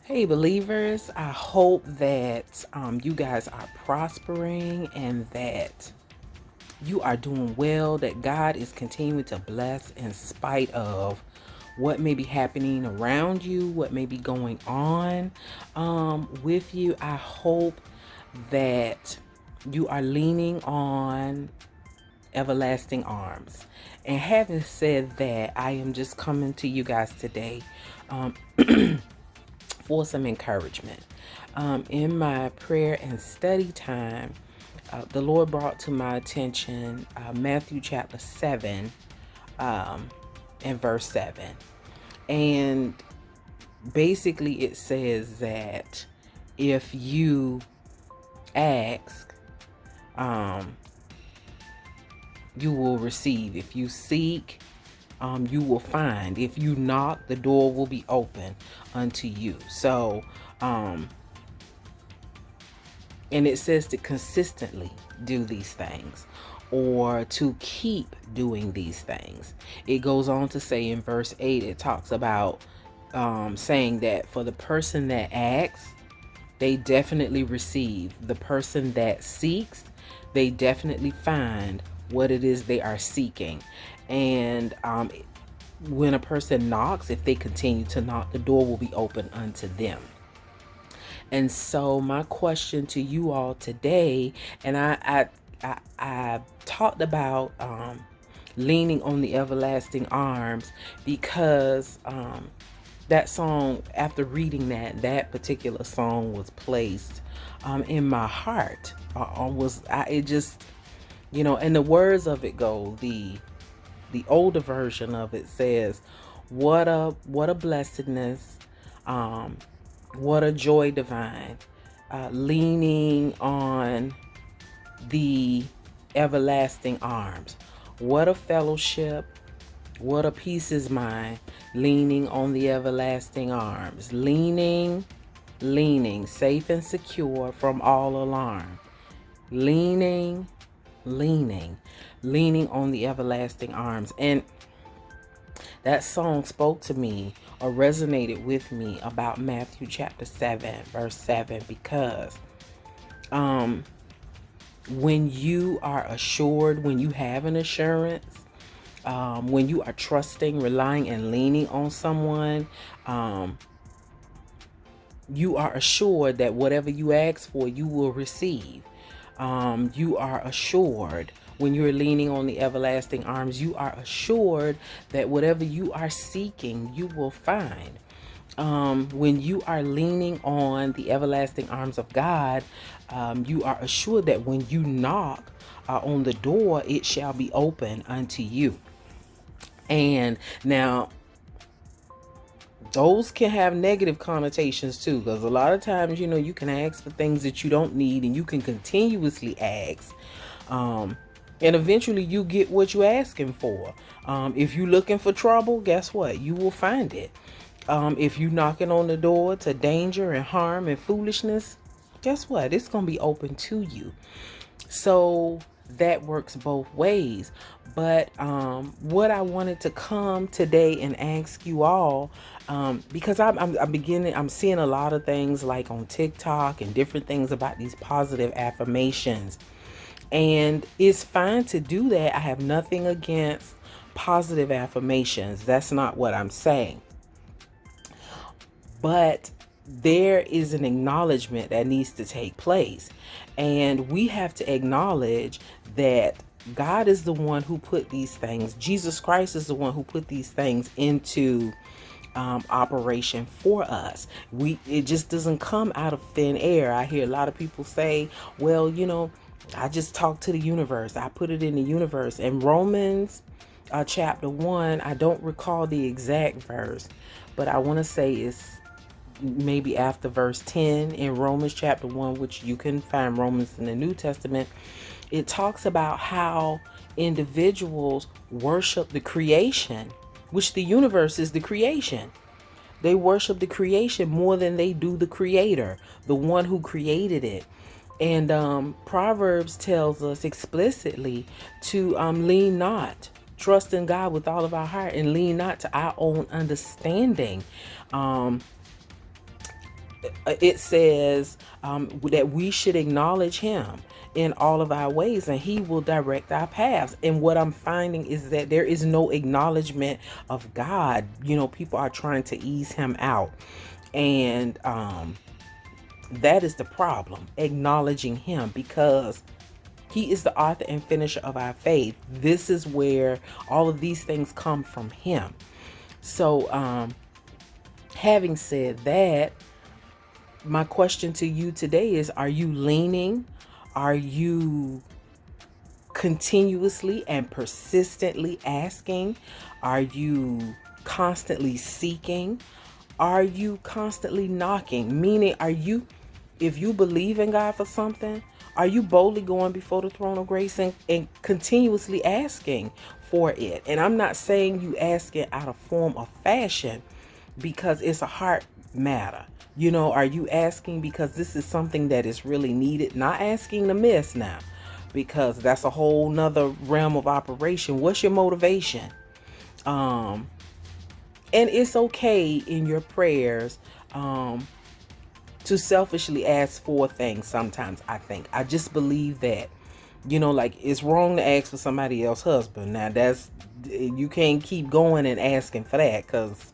Hey, believers, I hope that you guys are prospering and that you are doing well, that God is continuing to bless in spite of what may be happening around you, what may be going on with you. I hope that you are leaning on everlasting arms. And having said that, I am just coming to you guys today um, for some encouragement. In my prayer and study time, the Lord brought to my attention Matthew chapter 7 and verse 7. And basically, it says that if you ask, um, you will receive. If you seek, you will find. If you knock, the door will be open unto you. So, and it says to consistently do these things or to keep doing these things. It goes on to say in verse 8, it talks about saying that for the person that asks, they definitely receive. The person that seeks, they definitely find what it is they are seeking. And when a person knocks, if they continue to knock, the door will be open unto them. And so my question to you all today, and I talked about leaning on the everlasting arms because that song, after reading that particular song was placed in my heart. It just, and the words of it go, the older version of it says, what a blessedness, um, what a joy divine, leaning on the everlasting arms. What a fellowship, what a peace is mine, leaning on the everlasting arms. Leaning, safe and secure from all alarm. Leaning, leaning on the everlasting arms. And that song spoke to me or resonated with me about Matthew chapter 7, verse 7, because when you are assured, when you have an assurance, when you are trusting, relying, and leaning on someone, you are assured that whatever you ask for, you will receive. You are assured when you're leaning on the everlasting arms, you are assured that whatever you are seeking, you will find. When you are leaning on the everlasting arms of God, you are assured that when you knock on the door, it shall be open unto you. And now, those can have negative connotations too, because a lot of times, you can ask for things that you don't need, and you can continuously ask. And eventually you get what you're asking for. If you're looking for trouble, guess what? You will find it. If you're knocking on the door to danger and harm and foolishness, guess what? It's going to be open to you. So that works both ways. But what I wanted to come today and ask you all, because I'm seeing a lot of things like on TikTok and different things about these positive affirmations. And it's fine to do that. I have nothing against positive affirmations. That's not what I'm saying. But there is an acknowledgement that needs to take place. And we have to acknowledge that God is the one who put these things. Jesus Christ is the one who put these things into operation for us. It just doesn't come out of thin air. I hear a lot of people say, well, I just talk to the universe. I put it in the universe. And Romans chapter 1, I don't recall the exact verse, but I want to say it's maybe after verse 10 in Romans chapter 1, which you can find Romans in the New Testament. It talks about how individuals worship the creation, which the universe is the creation. They worship the creation more than they do the creator, the one who created it. And Proverbs tells us explicitly to lean not, trust in God with all of our heart, and lean not to our own understanding. it says that we should acknowledge him in all of our ways, and he will direct our paths. And what I'm finding is that there is no acknowledgement of God. People are trying to ease him out, and that is the problem, acknowledging him, because he is the author and finisher of our faith. This is where all of these things come from him. So having said that, my question to you today is, are you leaning? Are you continuously and persistently asking? Are you constantly seeking? Are you constantly knocking? Meaning, if you believe in God for something, are you boldly going before the throne of grace and continuously asking for it? And I'm not saying you ask it out of form or fashion, because it's a heart matter. Are you asking because this is something that is really needed? Not asking to miss now, because that's a whole nother realm of operation. What's your motivation? And it's okay in your prayers to selfishly ask for things sometimes. I just believe that, like, it's wrong to ask for somebody else's husband. Now you can't keep going and asking for that, because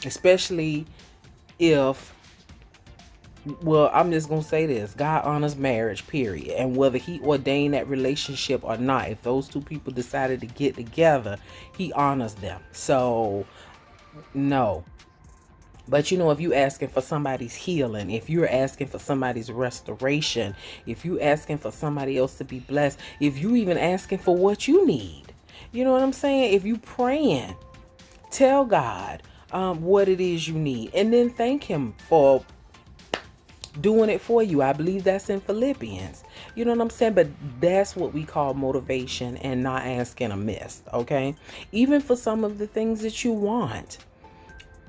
especially if, well, I'm just gonna say this: God honors marriage, period. And whether he ordained that relationship or not, if those two people decided to get together, he honors them. So no. But if you asking for somebody's healing, if you're asking for somebody's restoration, if you asking for somebody else to be blessed, if you even asking for what you need, you know what I'm saying? If you praying, tell God what it is you need, and then thank him for doing it for you. I believe that's in Philippians. You know what I'm saying? But that's what we call motivation, and not asking amiss, okay? Even for some of the things that you want,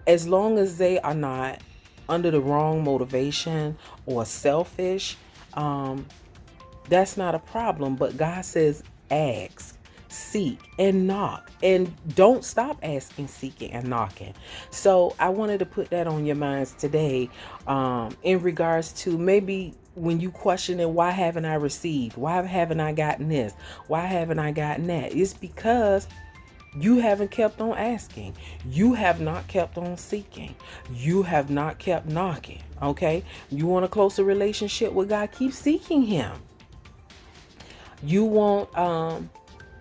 as long as they are not under the wrong motivation or selfish, that's not a problem. But God says ask, seek, and knock. And don't stop asking, seeking, and knocking. So I wanted to put that on your minds today, in regards to maybe when you question it, why haven't I received? Why haven't I gotten this? Why haven't I gotten that? It's because you haven't kept on asking. You have not kept on seeking. You have not kept knocking. Okay? You want a closer relationship with God? Keep seeking him. You want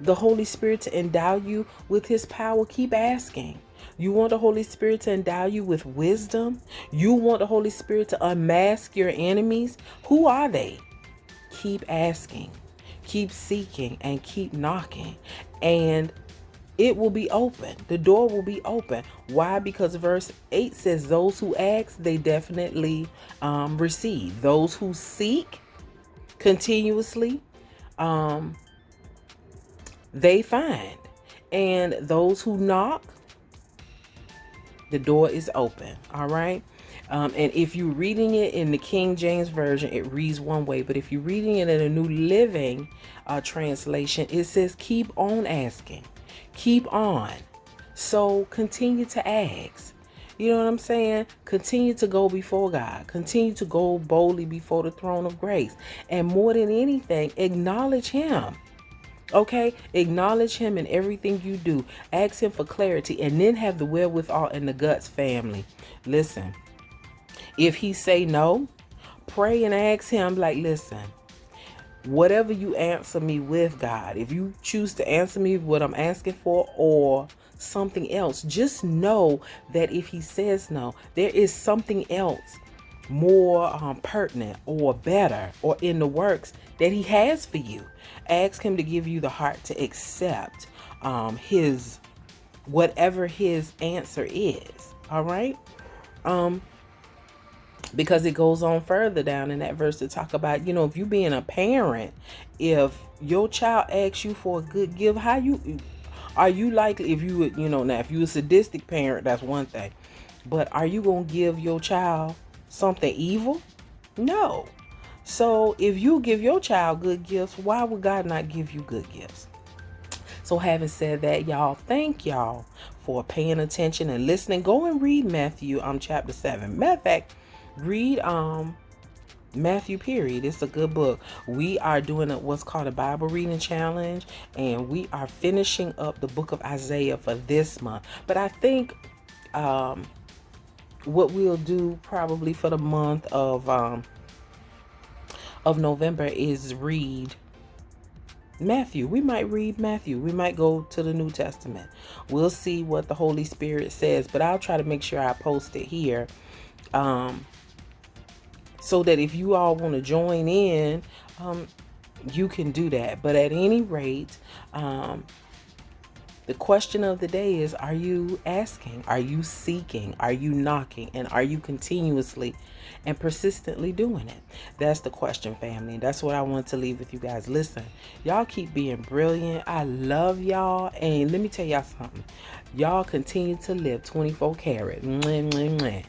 the Holy Spirit to endow you with his power? Keep asking. You want the Holy Spirit to endow you with wisdom? You want the Holy Spirit to unmask your enemies? Who are they? Keep asking. Keep seeking, and keep knocking. And it will be open. The door will be open. Why? Because verse 8 says those who ask, they definitely receive. Those who seek continuously, they find. And those who knock, the door is open. All right. And if you're reading it in the King James Version, it reads one way. But if you're reading it in a New Living Translation, it says keep on asking. Keep on. So continue to ask. You know what I'm saying? Continue to go before God. Continue to go boldly before the throne of grace. And more than anything, acknowledge him. Okay? Acknowledge him in everything you do. Ask him for clarity, and then have the wherewithal and the guts, family. Listen, if he say no, pray and ask him, like, listen, whatever you answer me with, God, if you choose to answer me what I'm asking for or something else, just know that if he says no, there is something else more pertinent or better or in the works that he has for you. Ask him to give you the heart to accept his whatever his answer is. All right. Because it goes on further down in that verse to talk about, if you being a parent, if your child asks you for a good gift, are you likely, if you would, now if you a sadistic parent, that's one thing, but are you going to give your child something evil? No. So if you give your child good gifts, why would God not give you good gifts? So having said that, y'all, thank y'all for paying attention and listening. Go and read Matthew chapter 7. Matter of fact, read Matthew period. It's a good book. We are doing what's called a Bible reading challenge, and we are finishing up the book of Isaiah for this month. But I think what we'll do probably for the month of November is read Matthew. We might read Matthew. We might go to the New Testament. We'll see what the Holy Spirit says, but I'll try to make sure I post it here, so that if you all want to join in, you can do that. But at any rate, the question of the day is, are you asking? Are you seeking? Are you knocking? And are you continuously and persistently doing it? That's the question, family. That's what I want to leave with you guys. Listen, y'all keep being brilliant. I love y'all. And let me tell y'all something. Y'all continue to live 24 karat. Mwah, mwah, mwah.